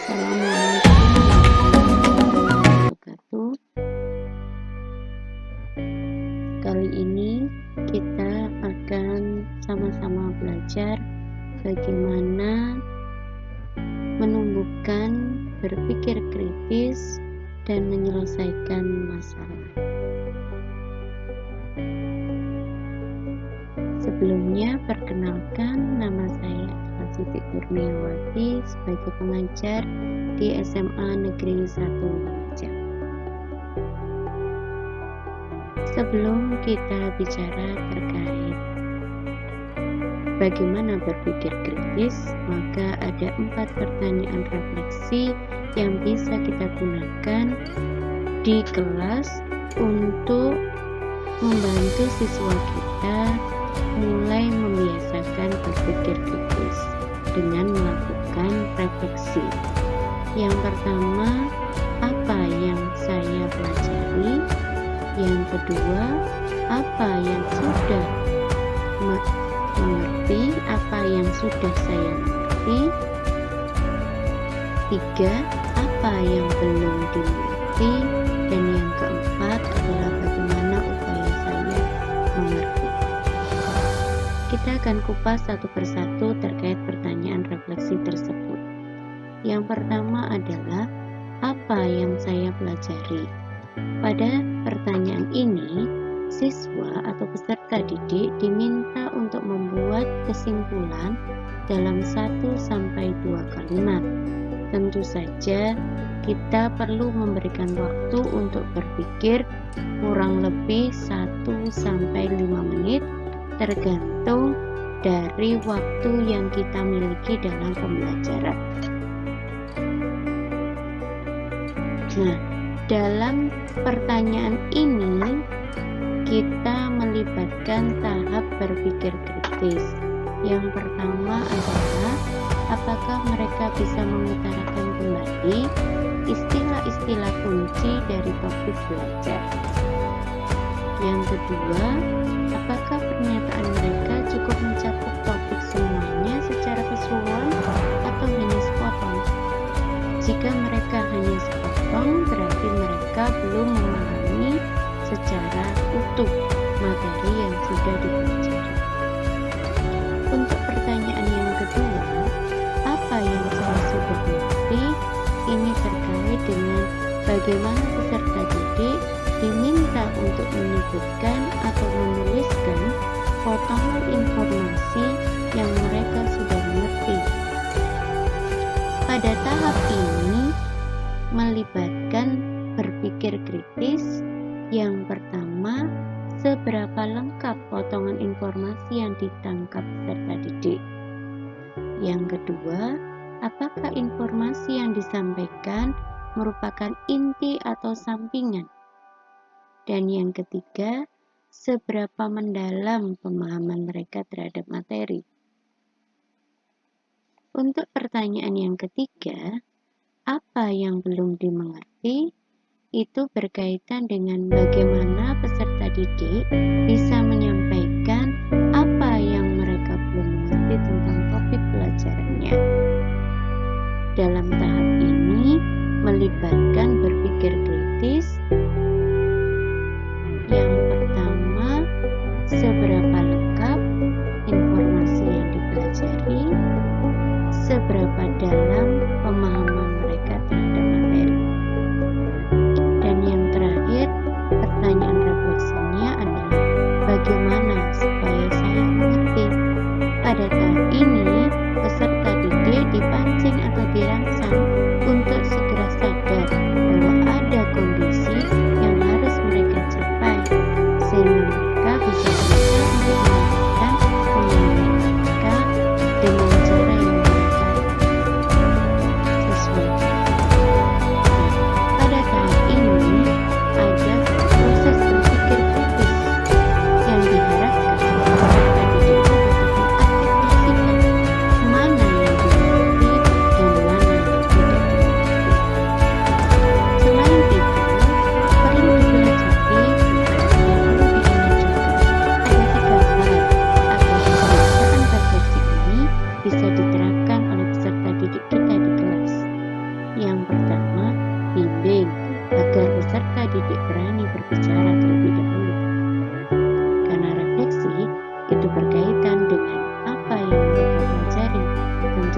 Assalamualaikum warahmatullahi wabarakatuh. Kali ini kita akan sama-sama belajar bagaimana menumbuhkan berpikir kritis dan menyelesaikan masalah. Sebelumnya, perkenalkan, nama saya Siti Kurniawati sebagai pengajar di SMA Negeri 1 Lumajang. Sebelum kita bicara terkait bagaimana berpikir kritis, maka ada 4 pertanyaan refleksi yang bisa kita gunakan di kelas untuk membantu siswa kita mulai membiasakan berpikir kritis dengan melakukan refleksi. Yang pertama, apa yang saya pelajari? Yang kedua, apa yang sudah mengerti, apa yang sudah saya mengerti? 3, apa yang belum dimengerti? Dan yang keempat adalah bagaimana upaya saya mengerti. Kita akan kupas satu persatu terkait pertanyaan refleksi tersebut. Yang pertama adalah apa yang saya pelajari. Pada pertanyaan ini, siswa atau peserta didik diminta untuk membuat kesimpulan dalam 1-2 kalimat. Tentu saja kita perlu memberikan waktu untuk berpikir kurang lebih 1-5 menit tergantung dari waktu yang kita miliki dalam pembelajaran. Nah, dalam pertanyaan ini kita melibatkan tahap berpikir kritis. Yang pertama adalah apakah mereka bisa mengutarakan kembali istilah-istilah kunci dari topik belajar. Yang kedua, apakah pernyataan mereka cukup mencakup topik semuanya secara keseluruhan atau hanya sepotong? Jika mereka hanya sepotong, berarti mereka belum memahami secara utuh materi yang sudah dipelajari. Untuk pertanyaan yang kedua, apa yang saya sudah mengerti? Ini terkait dengan bagaimana peserta didik diminta untuk menyebutkan atau menuliskan potongan informasi yang mereka sudah mengerti. Pada tahap ini melibatkan berpikir kritis. Yang pertama, seberapa lengkap potongan informasi yang ditangkap peserta didik. Yang kedua, apakah informasi yang disampaikan merupakan inti atau sampingan? Dan yang ketiga, seberapa mendalam pemahaman mereka terhadap materi. Untuk pertanyaan yang ketiga, apa yang belum dimengerti? Itu berkaitan dengan bagaimana peserta didik bisa menyampaikan apa yang mereka belum mengerti tentang topik pelajarannya. Dalam tahap ini melibatkan berpikir kritis. Yang pertama, seberapa lengkap informasi yang dipelajari, seberapa dalam pemahaman mereka terhadap materi. Dan yang terakhir, pertanyaan refleksinya adalah bagaimana supaya saya mengerti. Pada tahap ini, peserta didik dipancing atau dirangsang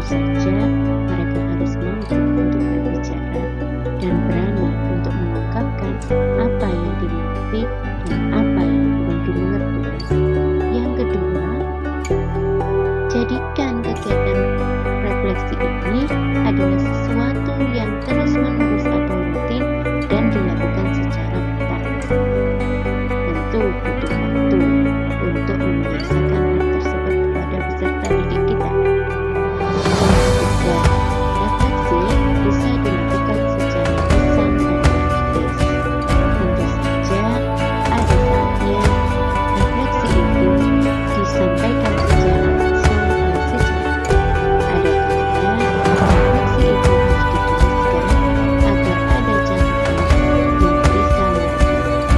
saja mereka harus mampu untuk berbicara dan berani untuk mengungkapkan apa yang dimengerti dan apa yang belum dimengerti. Yang kedua, jadikan kegiatan refleksi ini adalah sesuatu yang terus-menerus atau rutin dan dilakukan secara bertahap. Tentu butuh waktu untuk membiasakan hal tersebut kepada peserta didik kita. Dan refleksi bisa dilakukan secara lisan dan tertulis. Tentu saja ada saatnya refleksi itu disampaikan secara langsung oleh siswa. Ada kalanya refleksi itu harus dituliskan agar ada catatan yang bisa merekam.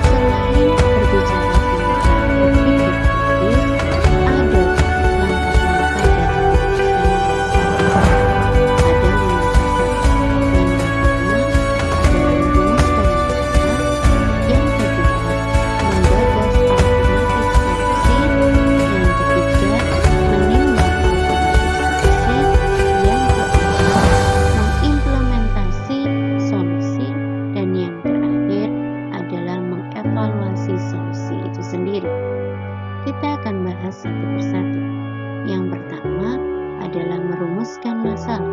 Selain berbicara tentang berpikir kritis, ada langkah-langkah dalam penyelesaian masalah. Ada 5 tahap. Yang pertama adalah merumuskan masalah. Yang kedua, menggagas alternatif solusi. Yang ketiga, menimbang alternatif solusi. Yang keempat, mengimplementasi solusi. Dan yang terakhir adalah mengevaluasi solusi itu sendiri. Kita akan bahas satu persatu. Yang pertama adalah merumuskan masalah,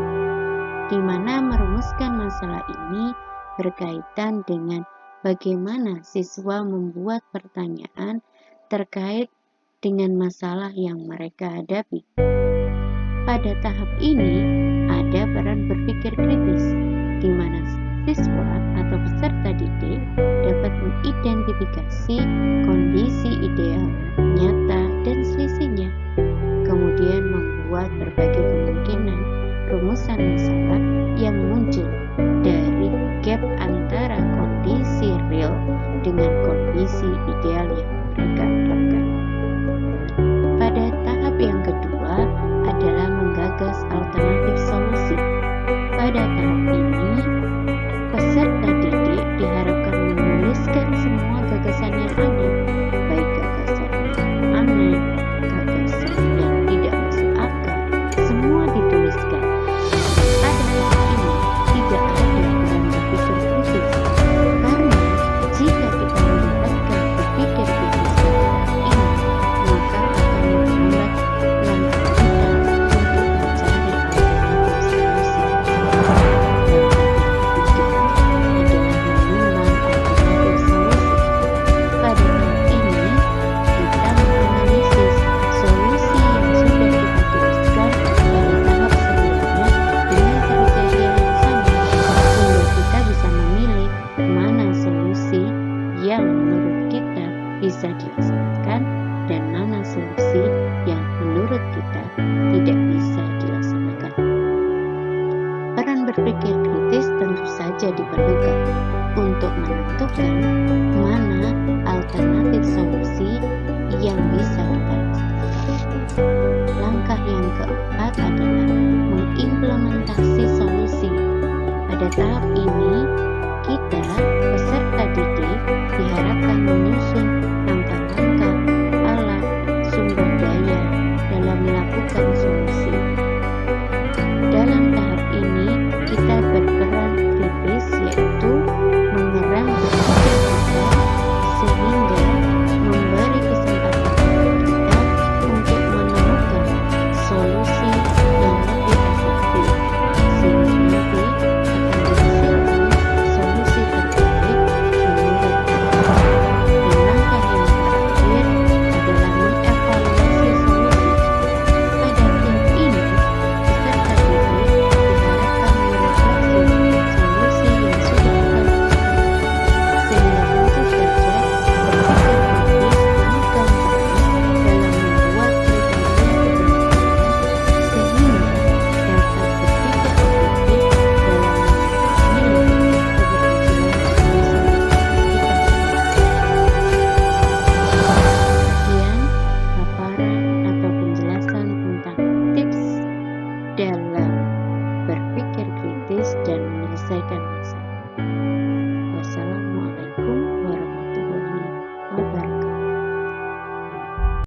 di mana merumuskan masalah ini berkaitan dengan bagaimana siswa membuat pertanyaan terkait dengan masalah yang mereka hadapi. Pada tahap ini ada peran berpikir kritis, di mana siswa atau peserta didik dapat mengidentifikasi kondisi ideal, nyata, dan selisihnya. Kemudian membuat berbagai kemungkinan rumusan masalah yang muncul dari gap antara kondisi real dengan kondisi ideal yang mereka harapkan. Pada tahap yang kedua adalah menggagas alternatif solusi. Pada tahap ini, peserta didik diharapkan menuliskan semua gagasan yang ada, baik gagasan yang aneh, gagasan yang tidak masuk akal, semua dituliskan. Pada tahap ini tidak ada peran berpikir kritis, karena jika kita melibatkan berpikir kritis pada tahap ini, maka akan membuat langkah kita untuk mencari alternatif solusi. Yang menurut kita bisa dilaksanakan dan mana solusi yang menurut kita tidak bisa dilaksanakan. Peran berpikir kritis tentu saja diperlukan untuk menentukan mana alternatif solusi yang bisa kita laksanakan. Langkah yang keempat adalah mengimplementasi solusi. Pada tahap ini, kita, peserta didik, diharapkan menyusun langkah-langkah, alat, sumber daya dalam melakukan solusi. Dalam tahap ini, kita berperan kritis, yaitu mengerang berpikir kita sehingga memberi kesempatan kepada kita untuk menemukan solusi yang lebih efektif, sehingga nanti akan dihasilkan solusi terbaik menurut kita. Dan langkah yang terakhir adalah mengevaluasi solusi. Pada tahap ini, peserta didik diharapkan merefleksi solusi yang sudah kita lakukan, sehingga tentu saja berpikir kritis bukan peran dalam membuat kriteria keberhasilan, sehingga dapat berpikir objektif dalam menilai keberhasilan solusi kita. Sekian paparan atau penjelasan tentang tips dalam berpikir kritis dan menyelesaikan